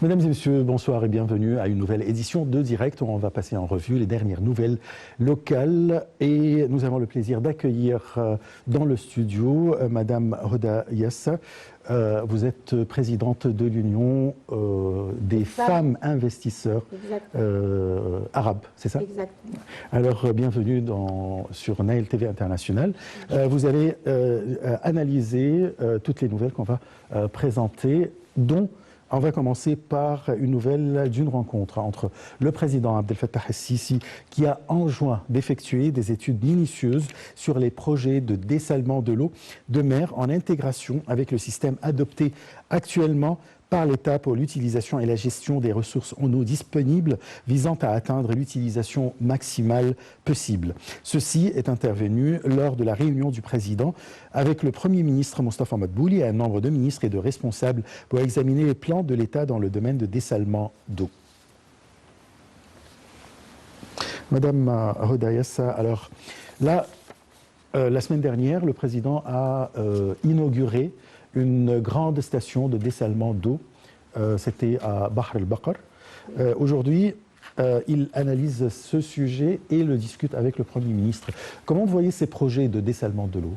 Mesdames et messieurs, bonsoir et bienvenue à une nouvelle édition de Direct. On va passer en revue les dernières nouvelles locales et nous avons le plaisir d'accueillir dans le studio Madame Hoda Yassa. Vous êtes présidente de l'Union des femmes investisseurs arabes, c'est ça? Exactement. Alors, bienvenue sur Nile TV International. Vous allez analyser toutes les nouvelles qu'on va présenter, dont on va commencer par une nouvelle d'une rencontre entre le président Abdel Fattah el-Sisi qui a enjoint d'effectuer des études minutieuses sur les projets de dessalement de l'eau de mer en intégration avec le système adopté actuellement par l'État pour l'utilisation et la gestion des ressources en eau disponibles visant à atteindre l'utilisation maximale possible. Ceci est intervenu lors de la réunion du président avec le Premier ministre Mostafa Madbouli et un nombre de ministres et de responsables pour examiner les plans de l'État dans le domaine de dessalement d'eau. Madame Hoda Yassa, alors là, la semaine dernière, le président a inauguré une grande station de dessalement d'eau, c'était à Bahr el-Bakr. Aujourd'hui, il analyse ce sujet et le discute avec le Premier ministre. Comment vous voyez ces projets de dessalement de l'eau?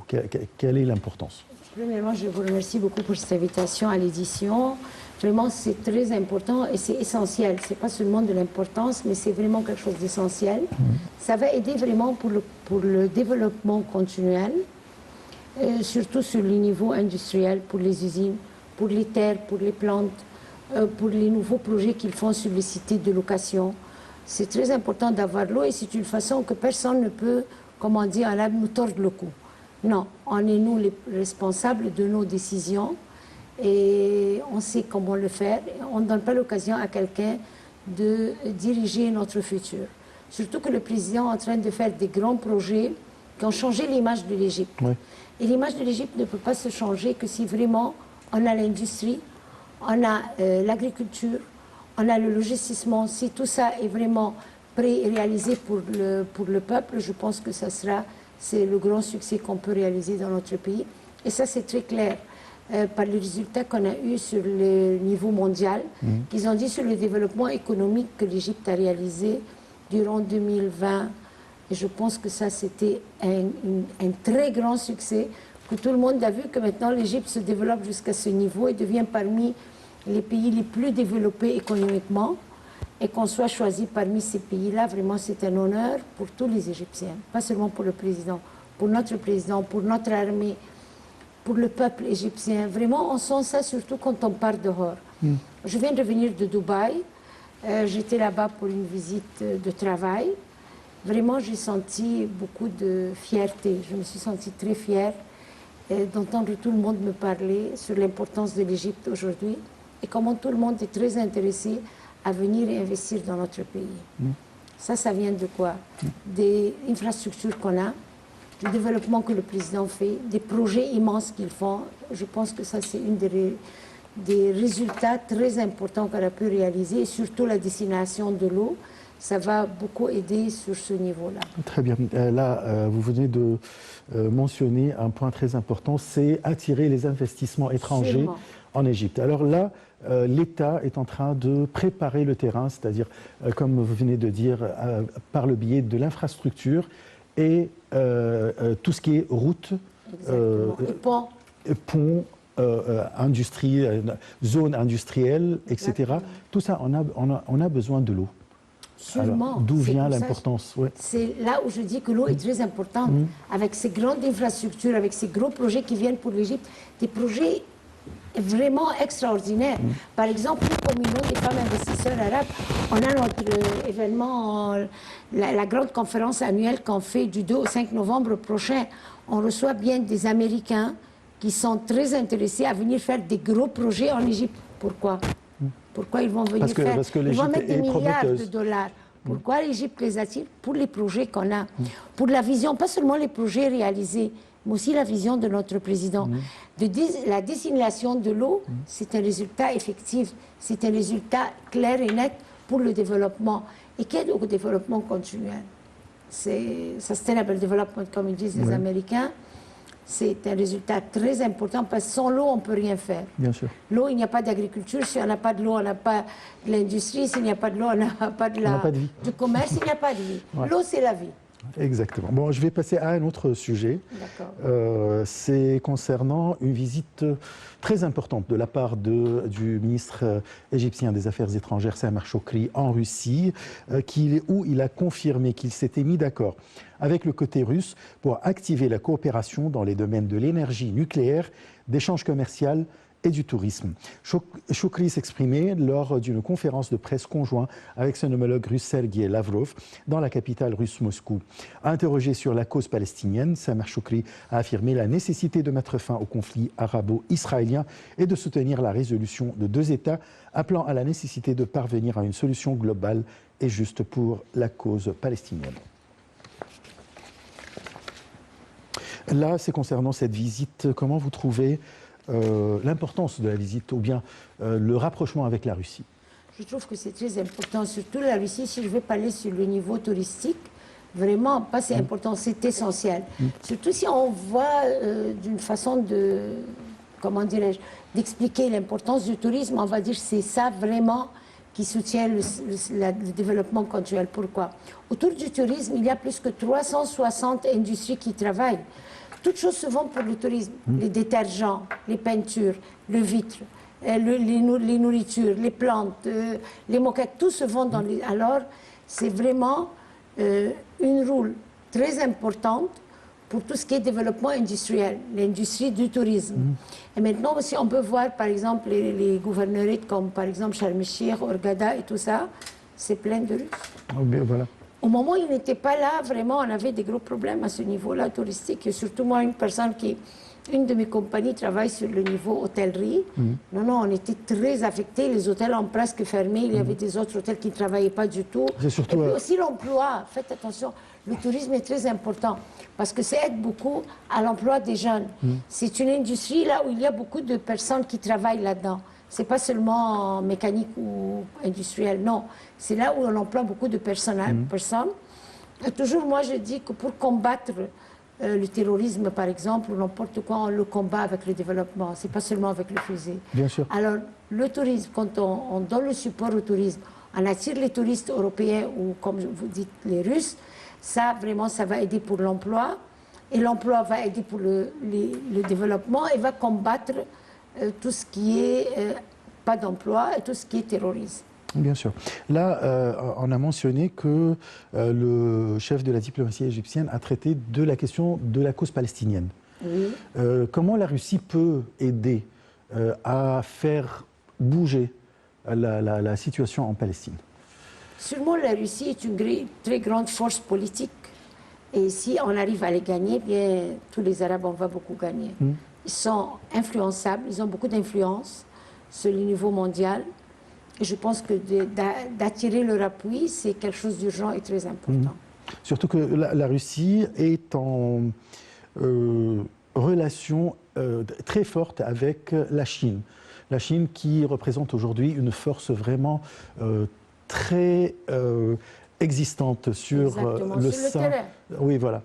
Quelle est l'importance? Premièrement, je vous remercie beaucoup pour cette invitation à l'édition. Vraiment, c'est très important et c'est essentiel. Ce n'est pas seulement de l'importance, mais c'est vraiment quelque chose d'essentiel. Ça va aider vraiment pour le développement continuel, surtout sur le niveau industriel, pour les usines, pour les terres, pour les plantes, pour les nouveaux projets qu'ils font sur les cités de location. C'est très important d'avoir l'eau et c'est une façon que personne ne peut, comment dire, nous tordre le cou. Non, on est nous les responsables de nos décisions et on sait comment le faire. On ne donne pas l'occasion à quelqu'un de diriger notre futur. Surtout que le président est en train de faire des grands projets qui ont changé l'image de l'Égypte. Oui. Et l'image de l'Égypte ne peut pas se changer que si vraiment on a l'industrie, on a l'agriculture, on a le logistissement. Si tout ça est vraiment prêt et réalisé pour le peuple, je pense que c'est le grand succès qu'on peut réaliser dans notre pays. Et ça, c'est très clair par les résultats qu'on a eus sur le niveau mondial, qu'ils ont dit sur le développement économique que l'Égypte a réalisé durant 2020. Et je pense que ça, c'était un très grand succès, que tout le monde a vu que maintenant l'Égypte se développe jusqu'à ce niveau et devient parmi les pays les plus développés économiquement. Et qu'on soit choisi parmi ces pays-là, vraiment, c'est un honneur pour tous les Égyptiens, pas seulement pour le président, pour notre armée, pour le peuple égyptien. Vraiment, on sent ça surtout quand on part dehors. Je viens de venir de Dubaï. J'étais là-bas pour une visite de travail. Vraiment, j'ai senti beaucoup de fierté. Je me suis sentie très fière d'entendre tout le monde me parler sur l'importance de l'Égypte aujourd'hui et comment tout le monde est très intéressé à venir et investir dans notre pays. Ça vient de quoi? Des infrastructures qu'on a, du développement que le président fait, des projets immenses qu'ils font. Je pense que ça, c'est une des résultats très importants qu'on a pu réaliser, et surtout la destination de l'eau. Ça va beaucoup aider sur ce niveau-là. Très bien. Là, vous venez de mentionner un point très important, c'est attirer les investissements étrangers en Égypte. Alors là, l'État est en train de préparer le terrain, c'est-à-dire, comme vous venez de dire, par le biais de l'infrastructure et tout ce qui est route, ponts, industrie, zones industrielles, etc. Exactement. Tout ça, on a besoin de l'eau. D'où vient l'importance? C'est là où je dis que l'eau est très importante, avec ces grandes infrastructures, avec ces gros projets qui viennent pour l'Égypte, des projets vraiment extraordinaires. Par exemple, comme Union des femmes investisseurs arabes, on a notre événement, la grande conférence annuelle qu'on fait du 2 au 5 novembre prochain. On reçoit bien des Américains qui sont très intéressés à venir faire des gros projets en Égypte. Pourquoi? Pourquoi ils vont venir faire? Parce que ils vont mettre des milliards prometteuse. de dollars. Pourquoi l'Égypte les attire? Pour les projets qu'on a, pour la vision, pas seulement les projets réalisés, mais aussi la vision de notre président. La destination de l'eau, c'est un résultat effectif, c'est un résultat clair et net pour le développement. Et quel est le développement continuel? C'est sustainable development, comme ils disent les Américains. c'est un résultat très important parce que sans l'eau, on ne peut rien faire. Bien sûr. L'eau, il n'y a pas d'agriculture. Si on n'a pas de l'eau, on n'a pas de l'industrie. S'il n'y a pas de l'eau, on n'a pas de On n'a pas de vie. du commerce. Il n'y a pas de vie. Ouais. L'eau, c'est la vie. Exactement. Bon, je vais passer à un autre sujet. C'est concernant une visite très importante de la part du ministre égyptien des Affaires étrangères, Samer Shoukry, en Russie, où il a confirmé qu'il s'était mis d'accord avec le côté russe pour activer la coopération dans les domaines de l'énergie nucléaire, d'échanges commerciaux et du tourisme. Shoukry s'exprimait lors d'une conférence de presse conjointe avec son homologue russe Sergei Lavrov dans la capitale russe Moscou. Interrogé sur la cause palestinienne, Samer Shoukry a affirmé la nécessité de mettre fin au conflit arabo-israélien et de soutenir la résolution de 2 États, appelant à la nécessité de parvenir à une solution globale et juste pour la cause palestinienne. Là, c'est concernant cette visite, comment vous trouvez l'importance de la visite ou bien le rapprochement avec la Russie? Je trouve que c'est très important, surtout la Russie. Si je veux parler sur le niveau touristique, vraiment, pas c'est important, c'est essentiel. Surtout si on voit d'une façon de, comment dirais-je, d'expliquer l'importance du tourisme, on va dire que c'est ça vraiment qui soutient le développement continuel. Pourquoi? Autour du tourisme, il y a plus que 360 industries qui travaillent. Toutes choses se vendent pour le tourisme. Les détergents, les peintures, le vitre, les nourritures, les plantes, les moquettes, tout se vend dans les... Alors, c'est vraiment une rôle très importante pour tout ce qui est développement industriel, l'industrie du tourisme. Et maintenant aussi, on peut voir, par exemple, les gouvernorats comme, par exemple, Sharm el-Sheikh, Hurghada et tout ça, c'est plein de Russes. Oh, bien, voilà. Au moment où il n'était pas là, vraiment, on avait des gros problèmes à ce niveau-là touristique. Et surtout moi, une de mes compagnies travaille sur le niveau hôtellerie. Non, on était très affectés. Les hôtels ont presque fermé. Il y avait des autres hôtels qui ne travaillaient pas du tout. Surtout, et puis aussi l'emploi. Faites attention, le tourisme est très important parce que ça aide beaucoup à l'emploi des jeunes. C'est une industrie là où il y a beaucoup de personnes qui travaillent là-dedans. Ce n'est pas seulement mécanique ou industriel, non. C'est là où on emploie beaucoup de personnes. Et toujours, moi, je dis que pour combattre le terrorisme, par exemple, ou n'importe quoi, on le combat avec le développement. Ce n'est pas seulement avec le fusil. Bien sûr. Alors, le tourisme, quand on donne le support au tourisme, on attire les touristes européens ou, comme vous dites, les Russes, ça, vraiment, ça va aider pour l'emploi. Et l'emploi va aider pour le développement et va combattre tout ce qui est pas d'emploi et tout ce qui est terrorisme. Bien sûr. Là, on a mentionné que le chef de la diplomatie égyptienne a traité de la question de la cause palestinienne. Oui. Comment la Russie peut aider à faire bouger la situation en Palestine? Sûrement, la Russie est une très grande force politique. Et si on arrive à les gagner, bien, tous les Arabes, on va beaucoup gagner. Ils sont influençables, ils ont beaucoup d'influence sur le niveau mondial. Et je pense que d'attirer leur appui, c'est quelque chose d'urgent et très important. Surtout que la Russie est en relation très forte avec la Chine. La Chine qui représente aujourd'hui une force vraiment très existante sur le terrain. Oui, voilà.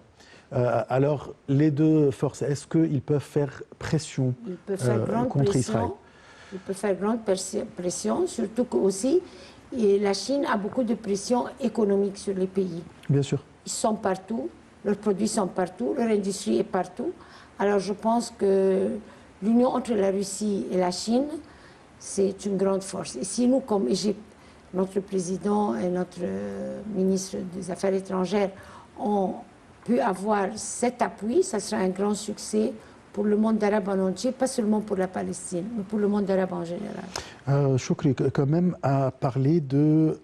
Alors, les deux forces, est-ce qu'ils peuvent faire pression contre Israël? Ils peuvent faire grande pression, surtout que aussi, la Chine a beaucoup de pression économique sur les pays. Bien sûr. Ils sont partout, leurs produits sont partout, leur industrie est partout. Alors je pense que l'union entre la Russie et la Chine, c'est une grande force. Et si nous, comme Égypte, notre président et notre ministre des Affaires étrangères ont pu avoir cet appui, ça sera un grand succès pour le monde arabe en entier, pas seulement pour la Palestine, mais pour le monde arabe en général. Shoukry, quand même, a parlé de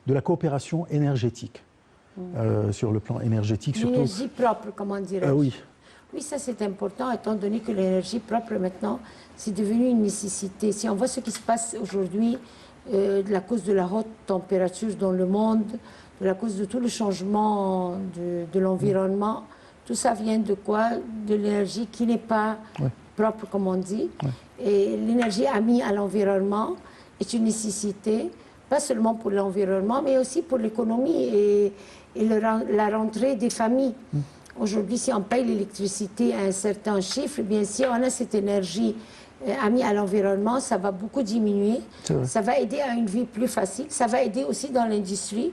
la coopération énergétique, sur le plan énergétique. L'énergie propre, comment dirais-je. Oui. Oui, ça c'est important, étant donné que l'énergie propre, maintenant, c'est devenu une nécessité. Si on voit ce qui se passe aujourd'hui, de la cause de la haute température dans le monde, de la cause de tout le changement de l'environnement, tout ça vient de quoi? De l'énergie qui n'est pas propre, comme on dit. Et l'énergie amie à l'environnement est une nécessité, pas seulement pour l'environnement, mais aussi pour l'économie et la rentrée des familles. Aujourd'hui, si on paye l'électricité à un certain chiffre, eh bien si on a cette énergie amie à l'environnement, ça va beaucoup diminuer. Ça va aider à une vie plus facile. Ça va aider aussi dans l'industrie,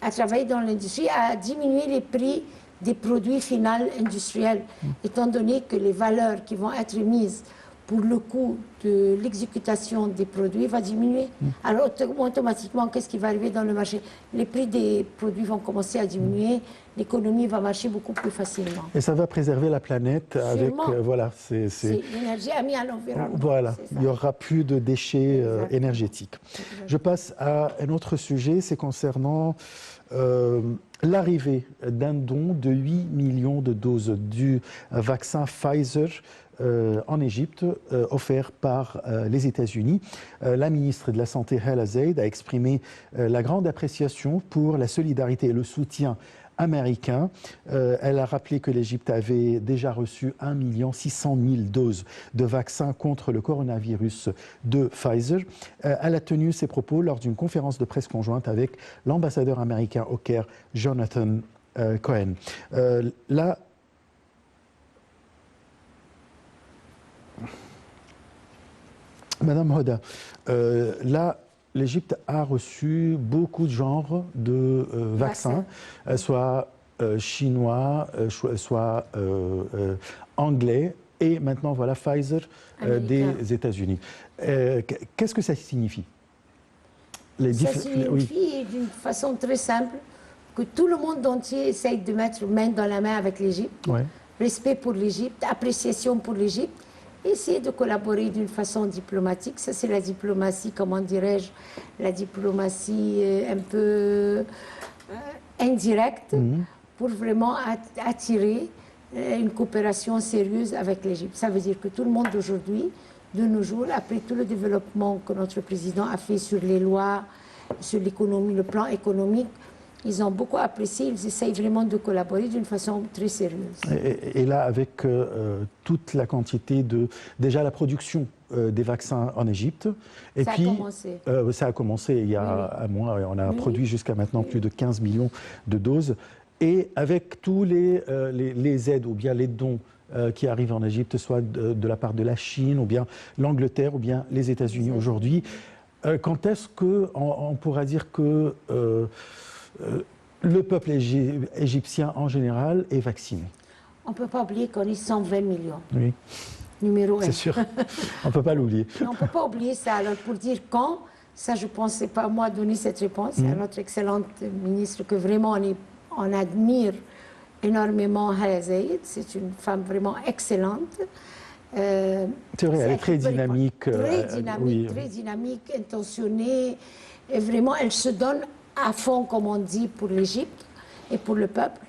à travailler dans l'industrie, à diminuer les prix des produits finaux industriels, étant donné que les valeurs qui vont être mises pour le coût de l'exécutation des produits va diminuer. Alors automatiquement, qu'est-ce qui va arriver dans le marché? Les prix des produits vont commencer à diminuer, l'économie va marcher beaucoup plus facilement. Et ça va préserver la planète avec... voilà, c'est l'énergie amie à l'environnement. Voilà, il n'y aura plus de déchets énergétiques. Je passe à un autre sujet, c'est concernant l'arrivée d'un don de 8 millions de doses du vaccin Pfizer en Égypte, offert par les États-Unis. La ministre de la Santé, Hala Zeid, a exprimé la grande appréciation pour la solidarité et le soutien américain. Elle a rappelé que l'Égypte avait déjà reçu 1 600 000 doses de vaccins contre le coronavirus de Pfizer. Elle a tenu ses propos lors d'une conférence de presse conjointe avec l'ambassadeur américain au Caire, Jonathan Cohen. Là, Madame Hoda, là, l'Égypte a reçu beaucoup de genres de vaccins, soit chinois, soit anglais, et maintenant voilà Pfizer des États-Unis. Qu'est-ce que ça signifie? Ça signifie d'une façon très simple que tout le monde entier essaye de mettre main dans la main avec l'Égypte. Respect pour l'Égypte, appréciation pour l'Égypte. Essayer de collaborer d'une façon diplomatique. Ça, c'est la diplomatie, comment dirais-je, la diplomatie un peu indirecte pour vraiment attirer une coopération sérieuse avec l'Égypte. Ça veut dire que tout le monde aujourd'hui, de nos jours, après tout le développement que notre président a fait sur les lois, sur l'économie, le plan économique, ils ont beaucoup apprécié, ils essayent vraiment de collaborer d'une façon très sérieuse. Et là, avec toute la quantité de... Déjà la production des vaccins en Égypte. Et ça puis, a commencé. Ça a commencé il y a un mois. On a produit jusqu'à maintenant plus de 15 millions de doses. Et avec tous les aides ou bien les dons qui arrivent en Égypte, soit de la part de la Chine, ou bien l'Angleterre, ou bien les États-Unis aujourd'hui, quand est-ce qu'on pourra dire que... le peuple égyptien en général est vacciné? On ne peut pas oublier qu'on est 120 millions. Oui. Numéro 1. C'est sûr. On ne peut pas l'oublier. On ne peut pas oublier ça. Alors, pour dire quand, ça, je pense, ce n'est pas à moi de donner cette réponse. C'est à notre excellente ministre que vraiment on admire énormément, Hala Zeid. C'est une femme vraiment excellente. C'est vrai, elle est très dynamique. Très dynamique, intentionnée. Et vraiment, elle se donne à fond, comme on dit, pour l'Égypte et pour le peuple.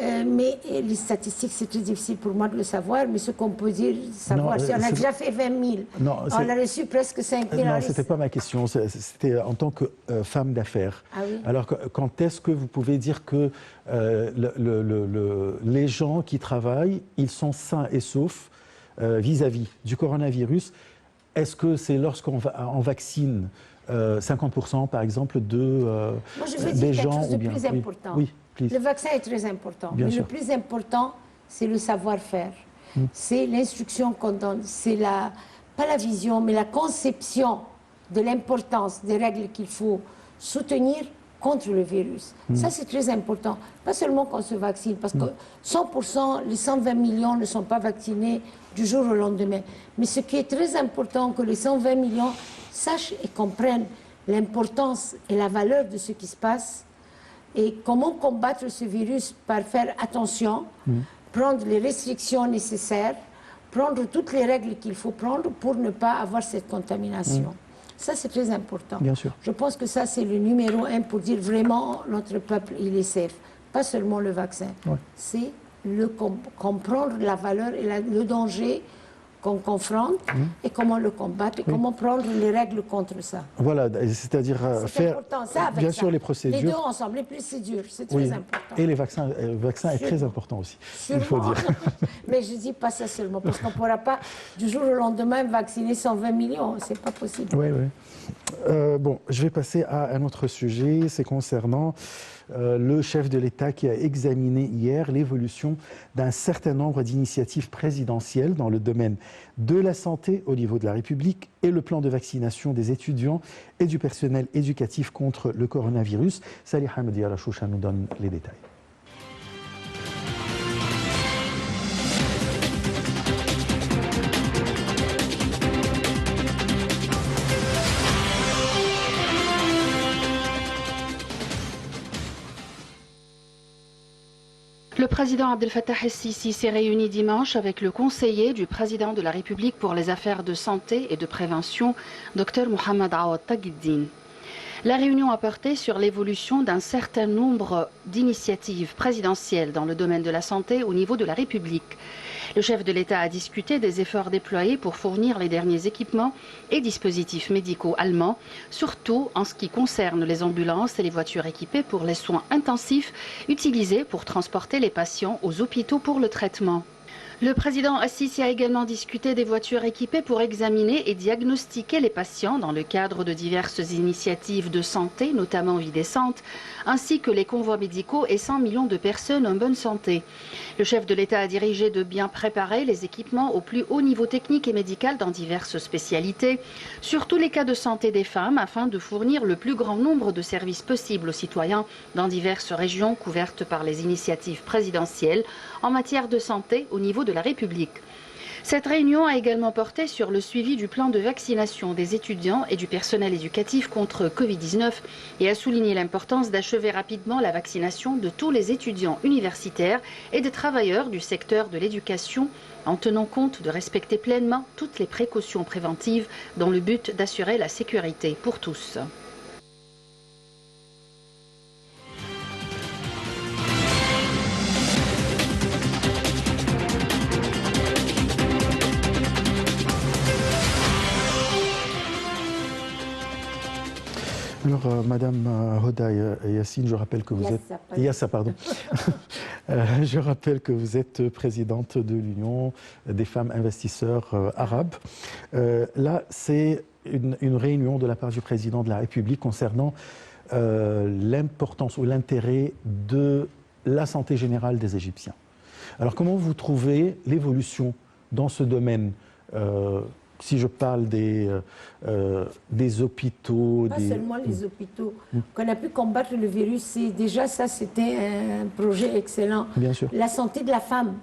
Mais les statistiques, c'est très difficile pour moi de le savoir, mais ce qu'on peut dire, savoir, si on a déjà fait 20 000, on a reçu presque 5 000. Non, ce n'était pas ma question, c'était en tant que femme d'affaires. Ah oui? Alors, quand est-ce que vous pouvez dire que les gens qui travaillent, ils sont sains et saufs vis-à-vis du coronavirus? Est-ce que c'est lorsqu'on vaccine 50% par exemple Moi, je veux dire quelque chose de plus important. Oui, le vaccin est très important, Bien mais sûr. le plus important, c'est le savoir-faire. C'est l'instruction qu'on donne, c'est pas la vision, mais la conception de l'importance des règles qu'il faut soutenir contre le virus. Ça, c'est très important. Pas seulement qu'on se vaccine, parce que 100%, les 120 millions ne sont pas vaccinés du jour au lendemain. Mais ce qui est très important, que les 120 millions sachent et comprennent l'importance et la valeur de ce qui se passe et comment combattre ce virus par faire attention, prendre les restrictions nécessaires, prendre toutes les règles qu'il faut prendre pour ne pas avoir cette contamination. Ça, c'est très important. Bien sûr. Je pense que ça, c'est le numéro 1 pour dire vraiment notre peuple, il est safe. Pas seulement le vaccin. C'est comprendre la valeur et le danger qu'on confronte et comment le combattre et comment prendre les règles contre ça. Voilà, c'est-à-dire faire important, ça, avec bien ça. sûr les procédures. Les deux ensemble, les procédures, c'est très important. Et les vaccins, le vaccin est très important aussi, Sûrement. il faut dire. Mais je ne dis pas ça seulement, parce qu'on ne pourra pas du jour au lendemain vacciner 120 millions, c'est pas possible. Oui, oui. Bon, je vais passer à un autre sujet, c'est concernant le chef de l'État qui a examiné hier l'évolution d'un certain nombre d'initiatives présidentielles dans le domaine de la santé au niveau de la République et le plan de vaccination des étudiants et du personnel éducatif contre le coronavirus. Salih Hamdi Al-Choucha nous donne les détails. Le président Abdel Fattah el-Sisi s'est réuni dimanche avec le conseiller du président de la République pour les affaires de santé et de prévention, Dr Mohamed Awad Taghiddine. La réunion a porté sur l'évolution d'un certain nombre d'initiatives présidentielles dans le domaine de la santé au niveau de la République. Le chef de l'État a discuté des efforts déployés pour fournir les derniers équipements et dispositifs médicaux allemands, surtout en ce qui concerne les ambulances et les voitures équipées pour les soins intensifs utilisés pour transporter les patients aux hôpitaux pour le traitement. Le président Al-Sisi a également discuté des voitures équipées pour examiner et diagnostiquer les patients dans le cadre de diverses initiatives de santé, notamment Vie décente, ainsi que les convois médicaux et 100 millions de personnes en bonne santé. Le chef de l'État a dirigé de bien préparer les équipements au plus haut niveau technique et médical dans diverses spécialités, sur tous les cas de santé des femmes, afin de fournir le plus grand nombre de services possibles aux citoyens dans diverses régions couvertes par les initiatives présidentielles en matière de santé au niveau de la République. Cette réunion a également porté sur le suivi du plan de vaccination des étudiants et du personnel éducatif contre Covid-19 et a souligné l'importance d'achever rapidement la vaccination de tous les étudiants universitaires et des travailleurs du secteur de l'éducation en tenant compte de respecter pleinement toutes les précautions préventives dans le but d'assurer la sécurité pour tous. Alors, Madame Hoda Yassine, je rappelle que vous êtes... Yassa, pardon. Je rappelle que vous êtes présidente de l'Union des femmes investisseurs arabes. Là, c'est une réunion de la part du président de la République concernant l'importance ou l'intérêt de la santé générale des Égyptiens. Alors, comment vous trouvez l'évolution dans ce domaine si je parle des hôpitaux... Pas seulement les hôpitaux. Qu'on a pu combattre le virus, déjà ça c'était un projet excellent. Bien sûr. La santé de la femme.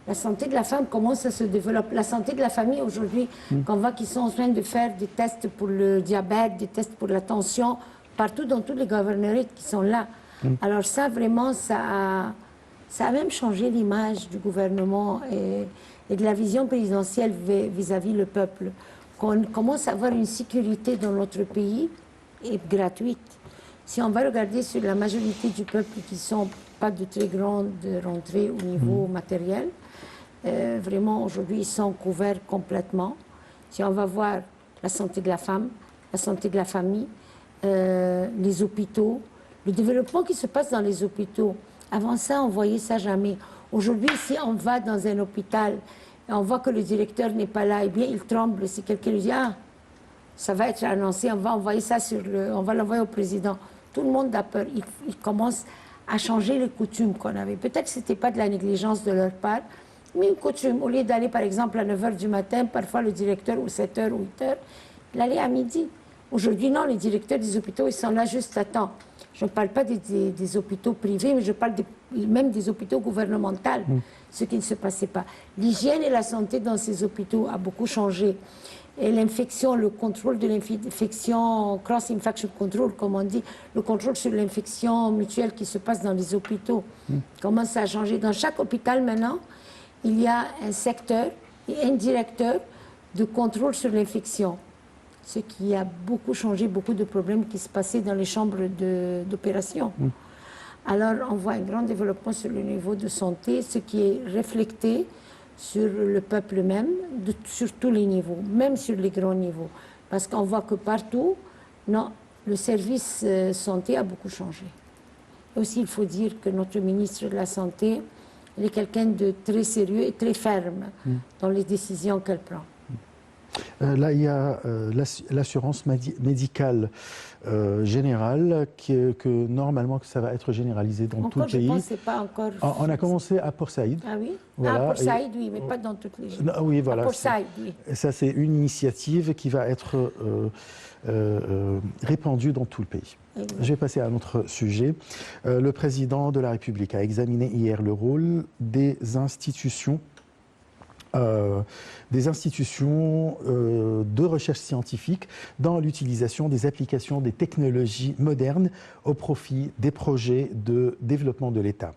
La santé de la femme, comment ça se développe? La santé de la famille aujourd'hui, qu'on voit qu'ils sont en train de faire des tests pour le diabète, des tests pour la tension, partout dans tous les gouvernements qui sont là. Alors ça vraiment, ça a même changé l'image du gouvernement et de la vision présidentielle vis-à-vis le peuple. Qu'on commence à avoir une sécurité dans notre pays et gratuite. Si on va regarder sur la majorité du peuple qui ne sont pas de très grande rentrée au niveau matériel, vraiment aujourd'hui ils sont couverts complètement. Si on va voir la santé de la femme, la santé de la famille, les hôpitaux, le développement qui se passe dans les hôpitaux. Avant ça, on ne voyait ça jamais. Aujourd'hui, si on va dans un hôpital et on voit que le directeur n'est pas là, eh bien, il tremble. Si quelqu'un lui dit « Ah, ça va être annoncé, on va envoyer ça on va l'envoyer au président ». Tout le monde a peur. Il commence à changer les coutumes qu'on avait. Peut-être que ce n'était pas de la négligence de leur part, mais une coutume. Au lieu d'aller, par exemple, à 9 h du matin, parfois le directeur, ou 7 h ou 8 h, il allait à midi. Aujourd'hui, non, les directeurs des hôpitaux, ils sont là juste à temps. Je ne parle pas des hôpitaux privés, mais je parle même des hôpitaux gouvernementaux, ce qui ne se passait pas. L'hygiène et la santé dans ces hôpitaux a beaucoup changé. Et l'infection, le contrôle de l'infection, cross-infection control, comme on dit, le contrôle sur l'infection mutuelle qui se passe dans les hôpitaux, comment ça a changé. Dans chaque hôpital, maintenant, il y a un secteur et un directeur de contrôle sur l'infection. Ce qui a beaucoup changé, beaucoup de problèmes qui se passaient dans les chambres d'opération. Alors, on voit un grand développement sur le niveau de santé, ce qui est reflété sur le peuple même, sur tous les niveaux, même sur les grands niveaux. Parce qu'on voit que partout, non, le service santé a beaucoup changé. Et aussi, il faut dire que notre ministre de la Santé, elle est quelqu'un de très sérieux et très ferme dans les décisions qu'elle prend. Là, il y a l'assurance médicale générale que normalement que ça va être généralisé dans tout le pays. Je pense que c'est pas encore. On a commencé à Port Saïd. Ah oui. Voilà. Port Saïd, oui, mais pas dans toutes les villes. Oui, voilà. Port Saïd, oui. Ça, c'est une initiative qui va être répandue dans tout le pays. Je vais passer à un autre sujet. Le président de la République a examiné hier le rôle des institutions de recherche scientifique dans l'utilisation des applications des technologies modernes au profit des projets de développement de l'État.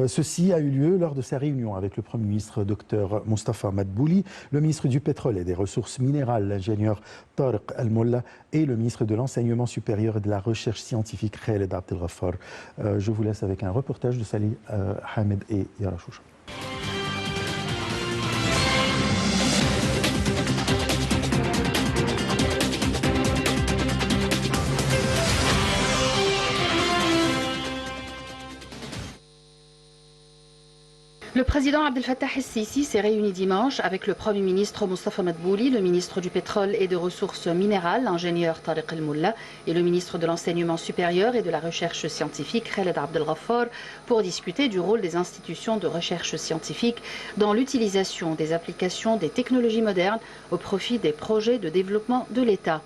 Ceci a eu lieu lors de sa réunion avec le Premier ministre Dr Moustapha Madbouli, le ministre du Pétrole et des Ressources minérales, l'ingénieur Tariq Al-Molla, et le ministre de l'Enseignement supérieur et de la Recherche scientifique, Khaled Abdel Ghaffar. Je vous laisse avec un reportage de Salih Hamed et Yara Choucha. Le président Abdel Fattah el-Sisi s'est réuni dimanche avec le Premier ministre Moustapha Madbouli, le ministre du Pétrole et des Ressources minérales, l'ingénieur Tariq Al-Molla, et le ministre de l'Enseignement supérieur et de la Recherche scientifique, Khaled Abdel Ghaffar, pour discuter du rôle des institutions de recherche scientifique dans l'utilisation des applications des technologies modernes au profit des projets de développement de l'État.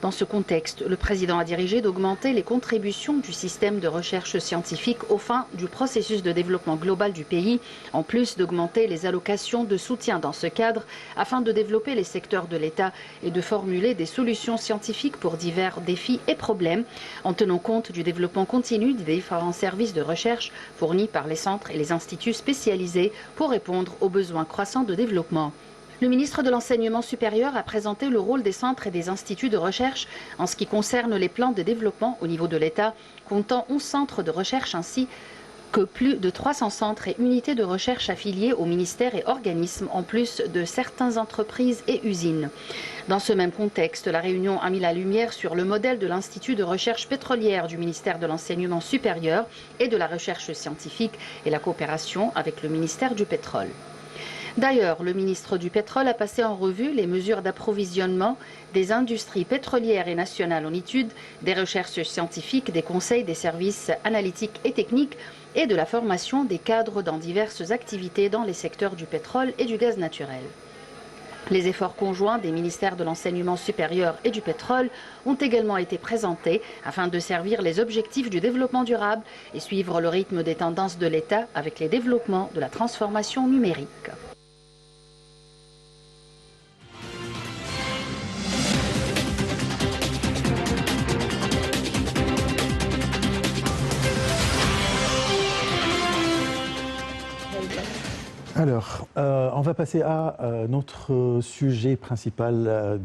Dans ce contexte, le président a dirigé d'augmenter les contributions du système de recherche scientifique aux fins du processus de développement global du pays, en plus d'augmenter les allocations de soutien dans ce cadre, afin de développer les secteurs de l'État et de formuler des solutions scientifiques pour divers défis et problèmes, en tenant compte du développement continu des différents services de recherche fournis par les centres et les instituts spécialisés pour répondre aux besoins croissants de développement. Le ministre de l'Enseignement supérieur a présenté le rôle des centres et des instituts de recherche en ce qui concerne les plans de développement au niveau de l'État, comptant 11 centres de recherche ainsi que plus de 300 centres et unités de recherche affiliés aux ministères et organismes, en plus de certaines entreprises et usines. Dans ce même contexte, la réunion a mis la lumière sur le modèle de l'Institut de recherche pétrolière du ministère de l'Enseignement supérieur et de la Recherche scientifique et la coopération avec le ministère du Pétrole. D'ailleurs, le ministre du Pétrole a passé en revue les mesures d'approvisionnement des industries pétrolières et nationales en études, des recherches scientifiques, des conseils, des services analytiques et techniques et de la formation des cadres dans diverses activités dans les secteurs du pétrole et du gaz naturel. Les efforts conjoints des ministères de l'Enseignement supérieur et du Pétrole ont également été présentés afin de servir les objectifs du développement durable et suivre le rythme des tendances de l'État avec les développements de la transformation numérique. Alors, on va passer à notre sujet principal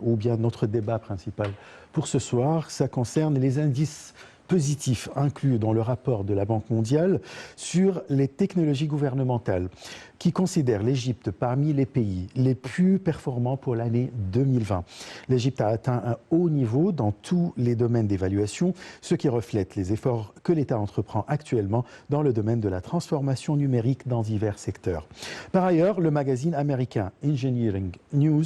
ou bien notre débat principal pour ce soir. Ça concerne les indices positifs inclus dans le rapport de la Banque mondiale sur les technologies gouvernementales qui considère l'Égypte parmi les pays les plus performants pour l'année 2020. L'Égypte a atteint un haut niveau dans tous les domaines d'évaluation, ce qui reflète les efforts que l'État entreprend actuellement dans le domaine de la transformation numérique dans divers secteurs. Par ailleurs, le magazine américain Engineering News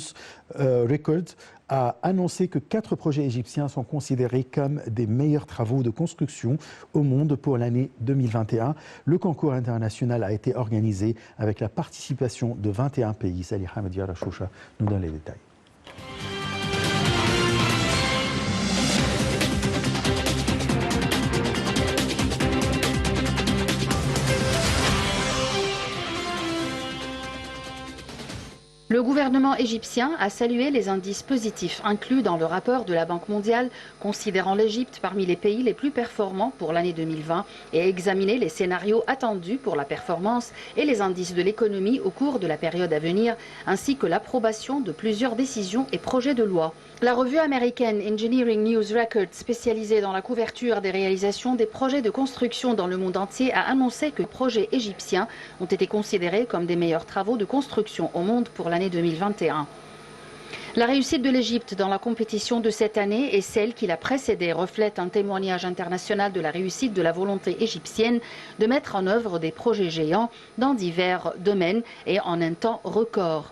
Records a annoncé que 4 projets égyptiens sont considérés comme des meilleurs travaux de construction au monde pour l'année 2021. Le concours international a été organisé avec la participation de 21 pays. Salih Hamed Yara Choucha nous donne les détails. Le gouvernement égyptien a salué les indices positifs inclus dans le rapport de la Banque mondiale, considérant l'Égypte parmi les pays les plus performants pour l'année 2020 et a examiné les scénarios attendus pour la performance et les indices de l'économie au cours de la période à venir, ainsi que l'approbation de plusieurs décisions et projets de loi. La revue américaine Engineering News Records, spécialisée dans la couverture des réalisations des projets de construction dans le monde entier, a annoncé que les projets égyptiens ont été considérés comme des meilleurs travaux de construction au monde pour l'année 2021. La réussite de l'Égypte dans la compétition de cette année et celle qui l'a précédée reflètent un témoignage international de la réussite de la volonté égyptienne de mettre en œuvre des projets géants dans divers domaines et en un temps record.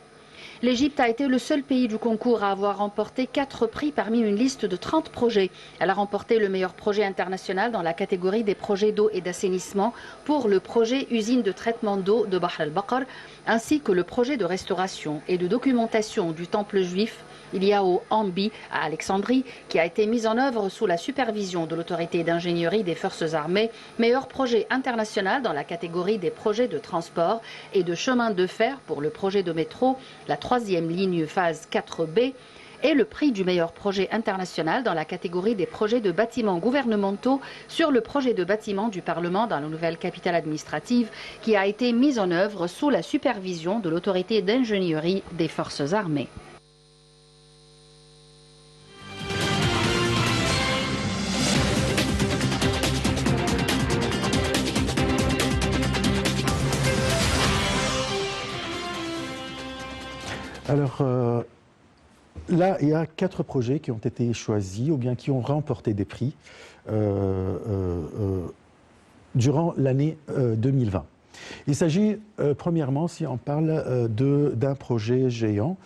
L'Égypte a été le seul pays du concours à avoir remporté 4 prix parmi une liste de 30 projets. Elle a remporté le meilleur projet international dans la catégorie des projets d'eau et d'assainissement pour le projet usine de traitement d'eau de Bahr el-Bakr, ainsi que le projet de restauration et de documentation du temple juif Iliao Ambi à Alexandrie, qui a été mis en œuvre sous la supervision de l'autorité d'ingénierie des forces armées, meilleur projet international dans la catégorie des projets de transport et de chemin de fer pour le projet de métro, la 3e ligne phase 4B, et le prix du meilleur projet international dans la catégorie des projets de bâtiments gouvernementaux sur le projet de bâtiment du Parlement dans la nouvelle capitale administrative, qui a été mis en œuvre sous la supervision de l'autorité d'ingénierie des forces armées. Alors là, il y a 4 projets qui ont été choisis ou bien qui ont remporté des prix durant l'année 2020. Il s'agit premièrement, si on parle d'un projet géant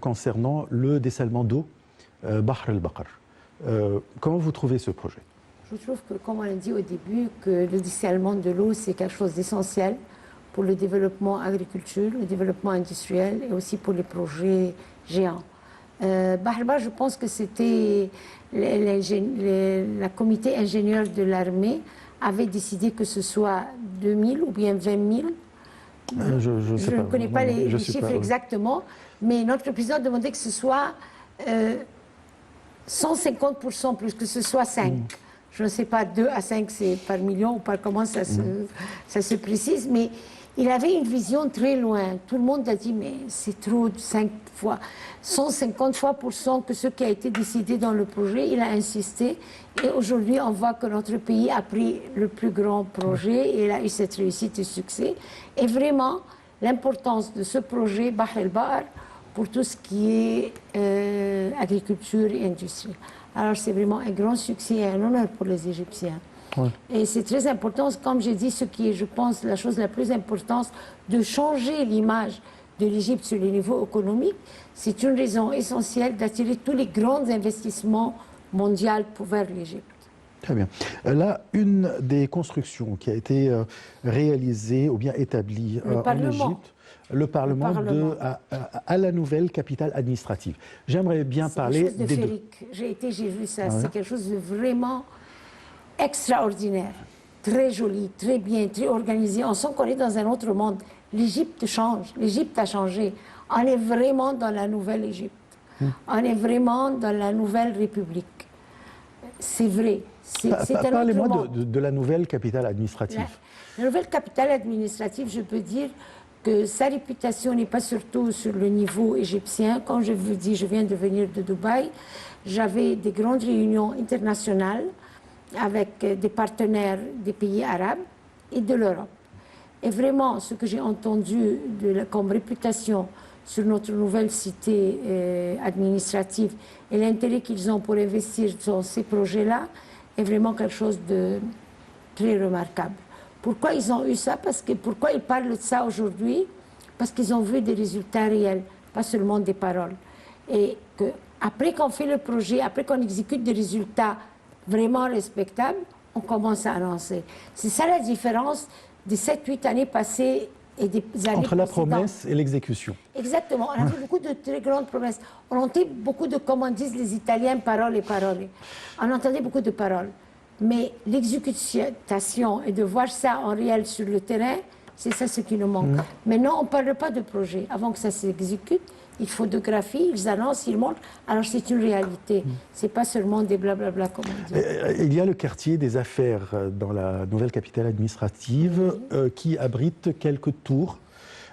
concernant le dessalement d'eau Bahr el-Bakr. Comment vous trouvez ce projet? Je trouve que, comme on a dit au début, que le dessalement de l'eau, c'est quelque chose d'essentiel pour le développement agricole, le développement industriel et aussi pour les projets géants. Bahr el-Bakr, je pense que c'était la comité ingénieur de l'armée avait décidé que ce soit 2000 ou bien 20 000. Je ne connais pas les chiffres exactement, mais notre président demandait que ce soit 150% plus, que ce soit 5. Je ne sais pas, 2 à 5 c'est par million ou par comment ça se précise, mais il avait une vision très loin. Tout le monde a dit, mais c'est trop, 5 fois, 150 fois % que ce qui a été décidé dans le projet. Il a insisté. Et aujourd'hui, on voit que notre pays a pris le plus grand projet et il a eu cette réussite et succès. Et vraiment, l'importance de ce projet, Bahr el-Bakr, pour tout ce qui est agriculture et industrie. Alors, c'est vraiment un grand succès et un honneur pour les Égyptiens. Ouais. Et c'est très important, comme j'ai dit, ce qui est, je pense, la chose la plus importante, de changer l'image de l'Égypte sur le niveau économique. C'est une raison essentielle d'attirer tous les grands investissements mondiaux vers l'Égypte. Très bien. Là, une des constructions qui a été réalisée ou bien établie en Égypte, le Parlement à la nouvelle capitale administrative. J'aimerais bien parler des deux. J'ai vu ça, c'est quelque chose de vraiment extraordinaire, très joli, très bien, très organisé. On sent qu'on est dans un autre monde. L'Égypte change, l'Égypte a changé. On est vraiment dans la nouvelle Égypte. On est vraiment dans la nouvelle République. C'est vrai. Parlez-moi de la nouvelle capitale administrative. La nouvelle capitale administrative, je peux dire que sa réputation n'est pas surtout sur le niveau égyptien. Comme je vous dis, je viens de venir de Dubaï. J'avais des grandes réunions internationales avec des partenaires des pays arabes et de l'Europe. Et vraiment, ce que j'ai entendu comme réputation sur notre nouvelle cité administrative et l'intérêt qu'ils ont pour investir dans ces projets-là est vraiment quelque chose de très remarquable. Pourquoi ils ont eu ça? Pourquoi ils parlent de ça aujourd'hui? Parce qu'ils ont vu des résultats réels, pas seulement des paroles. Et après qu'on fait le projet, après qu'on exécute des résultats vraiment respectables, on commence à avancer. C'est ça la différence des 7-8 années passées et des années entre la promesse et l'exécution. Exactement. On a fait beaucoup de très grandes promesses. On entendait beaucoup de, comme disent les Italiens, paroles et paroles. On entendait beaucoup de paroles. Mais l'exécution et de voir ça en réel sur le terrain, c'est ça ce qui nous manque. Maintenant, on ne parle pas de projet. Avant que ça s'exécute, ils photographient, ils annoncent, ils montrent. Alors c'est une réalité. Ce n'est pas seulement des blablabla comme on dit. Il y a le quartier des affaires dans la nouvelle capitale administrative qui abrite quelques tours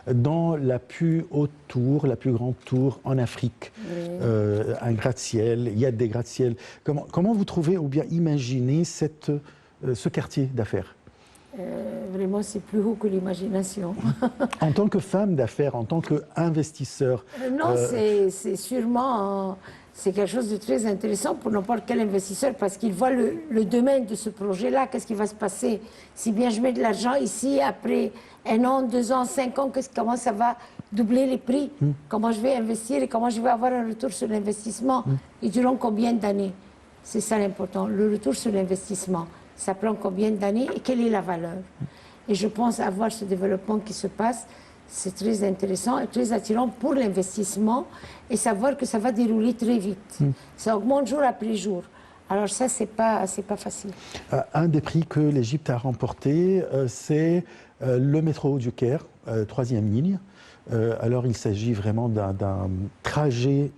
dans la plus haute tour, la plus grande tour en Afrique. Un gratte-ciel, il y a des gratte-ciels. Comment vous trouvez ou bien imaginez ce quartier d'affaires? Vraiment, c'est plus haut que l'imagination. En tant que femme d'affaires, en tant qu'investisseur? Non, c'est sûrement c'est quelque chose de très intéressant pour n'importe quel investisseur parce qu'il voit le domaine de ce projet-là. Qu'est-ce qui va se passer? Si bien je mets de l'argent ici, après 1 an, 2 ans, 5 ans, comment ça va doubler les prix. Comment je vais investir et comment je vais avoir un retour sur l'investissement. Ils dureront combien d'années? C'est ça l'important. Le retour sur l'investissement, ça prend combien d'années et quelle est la valeur? Et je pense avoir ce développement qui se passe, c'est très intéressant et très attirant pour l'investissement et savoir que ça va dérouler très vite. Ça augmente jour après jour. Alors ça, c'est pas facile. Un des prix que l'Égypte a remporté, c'est le métro du Caire, 3e ligne. Alors il s'agit vraiment d'un trajet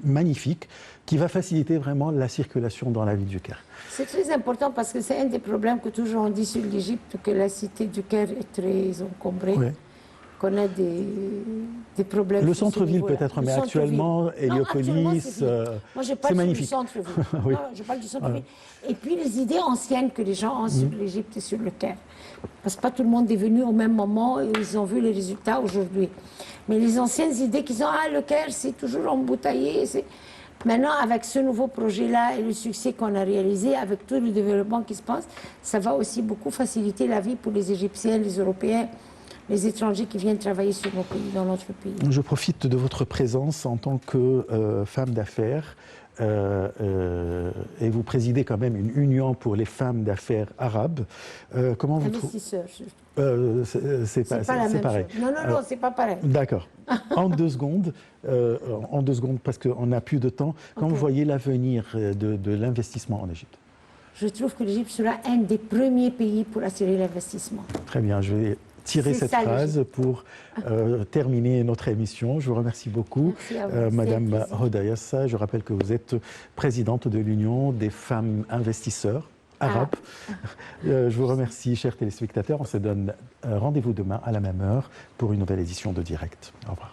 magnifique qui va faciliter vraiment la circulation dans la ville du Caire. C'est très important parce que c'est un des problèmes que toujours on dit sur l'Égypte, que la cité du Caire est très encombrée, Oui. qu'on a des problèmes. Le sur ce centre-ville niveau-là. peut-être, Le mais centre-ville. actuellement, Non, Héliopolis, actuellement, c'est fini. Moi, je parle c'est magnifique. du centre-ville. Oui. Non, je parle du centre-ville. Et puis les idées anciennes que les gens ont sur l'Égypte et sur le Caire. Parce que pas tout le monde est venu au même moment et ils ont vu les résultats aujourd'hui. Mais les anciennes idées qu'ils ont, le Caire, c'est toujours embouteillé. Maintenant, avec ce nouveau projet-là et le succès qu'on a réalisé, avec tout le développement qui se passe, ça va aussi beaucoup faciliter la vie pour les Égyptiens, les Européens, les étrangers qui viennent travailler sur nos pays, dans notre pays. Je profite de votre présence en tant que femme d'affaires et vous présidez quand même une union pour les femmes d'affaires arabes. Comment vous trouvez? Investisseurs. C'est pas la même pareil. chose. Non, c'est pas pareil. D'accord. En 2 secondes, parce qu'on n'a plus de temps, comment vous voyez l'avenir de l'investissement en Égypte? Je trouve que l'Égypte sera un des premiers pays pour attirer l'investissement. Très bien, je vais tirer cette phrase pour terminer notre émission. Je vous remercie beaucoup, Madame Hodayassa. Je rappelle que vous êtes présidente de l'Union des femmes investisseurs arabes. Je vous remercie, chers téléspectateurs. On se donne rendez-vous demain à la même heure pour une nouvelle édition de Direct. Au revoir.